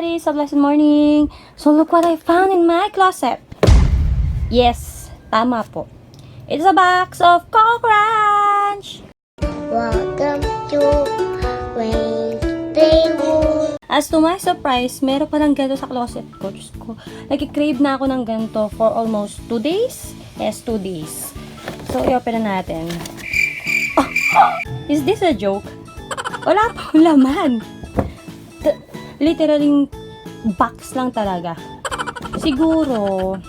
So blessed morning. So look what I found in my closet. Yes, tama po. It's a box of KokoKrunch. Welcome to PlayWorld. As to my surprise, meron palang ganito sa closet ko. Diyos ko, nag-crave na ako ng ganito for almost 2 days. Yes, 2 days. So, i-open na natin. Oh, is this a joke? Wala pang laman. Literally, box lang talaga. Siguro,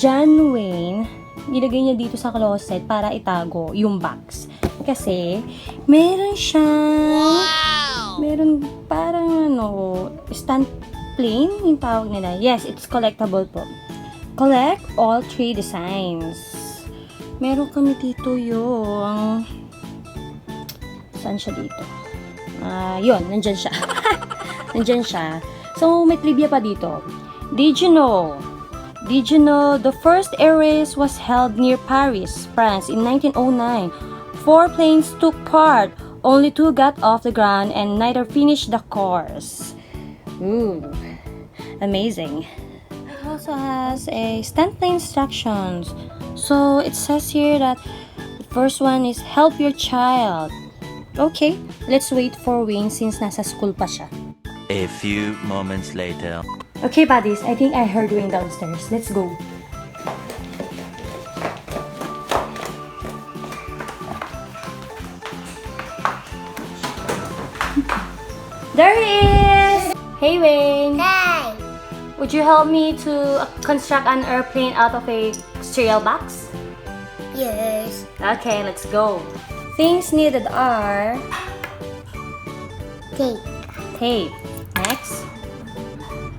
John Wayne, nilagay niya dito sa closet para itago yung box. Kasi, meron siyang, meron parang stand plane, yung tawag nila. Yes, it's collectible po. Collect all 3 designs. Meron kami dito yung, saan siya dito? Yun, nandyan siya. Nandyan siya. So, may trivia pa dito. Did you know the first air race was held near Paris, France in 1909? 4 planes took part. Only 2 got off the ground and neither finished the course. Ooh, amazing. It also has a stand plane instructions. So, it says here that the first one is help your child. Okay, let's wait for Wayne since nasa school pa siya. A few moments later. Okay, buddies, I think I heard Wayne downstairs. Let's go. There he is! Hey, Wayne. Hey! Would you help me to construct an airplane out of a cereal box? Yes. Okay, let's go. Things needed are Tape. tape. Next,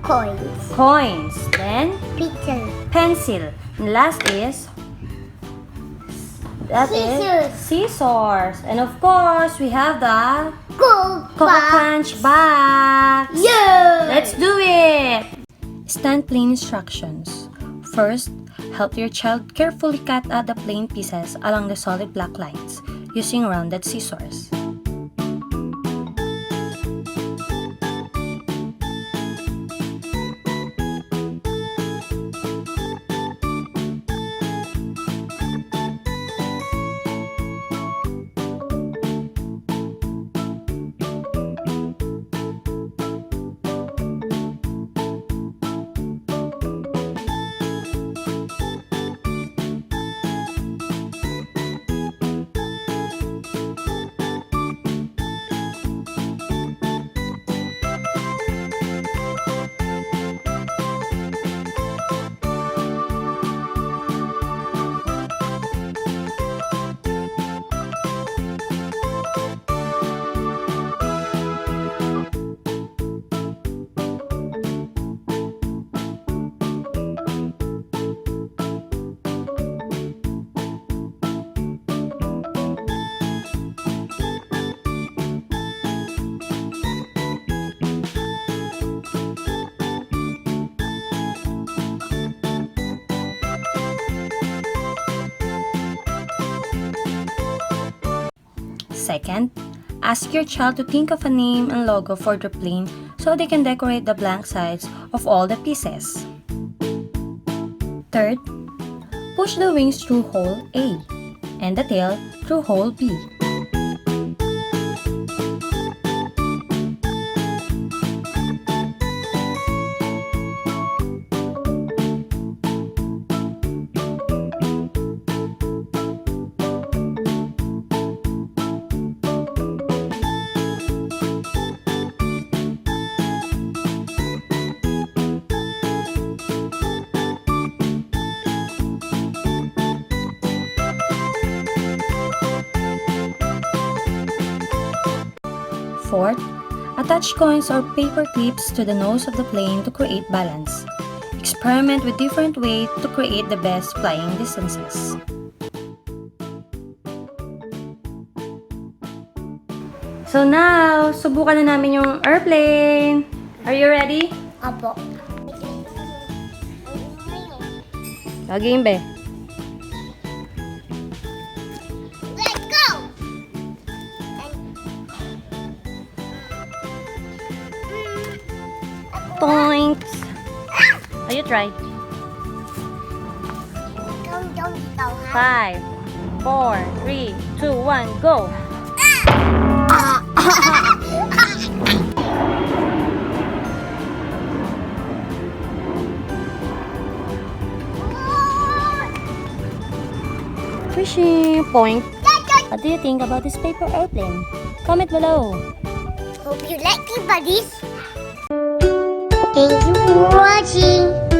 Coins. coins. Then, Picture. pencil. And last is Scissors. scissors. And of course, we have the KokoKrunch. KokoKrunch box. Yeah! Let's do it! Stand plane instructions. First, help your child carefully cut out the plain pieces along the solid black lines using rounded scissors. Second, ask your child to think of a name and logo for the plane so they can decorate the blank sides of all the pieces. Third, push the wings through hole A and the tail through hole B. Fourth, attach coins or paper clips to the nose of the plane to create balance. Experiment with different ways to create the best flying distances. So now, subukan na namin yung airplane. Are you ready? Apo. Game be. Let's go! points. Oh, you try. Don't go, huh? 5, 4, 3, 2, 1, go. Fishing point. What do you think about this paper airplane? Comment below. Hope you like it, buddies. Thank you for watching.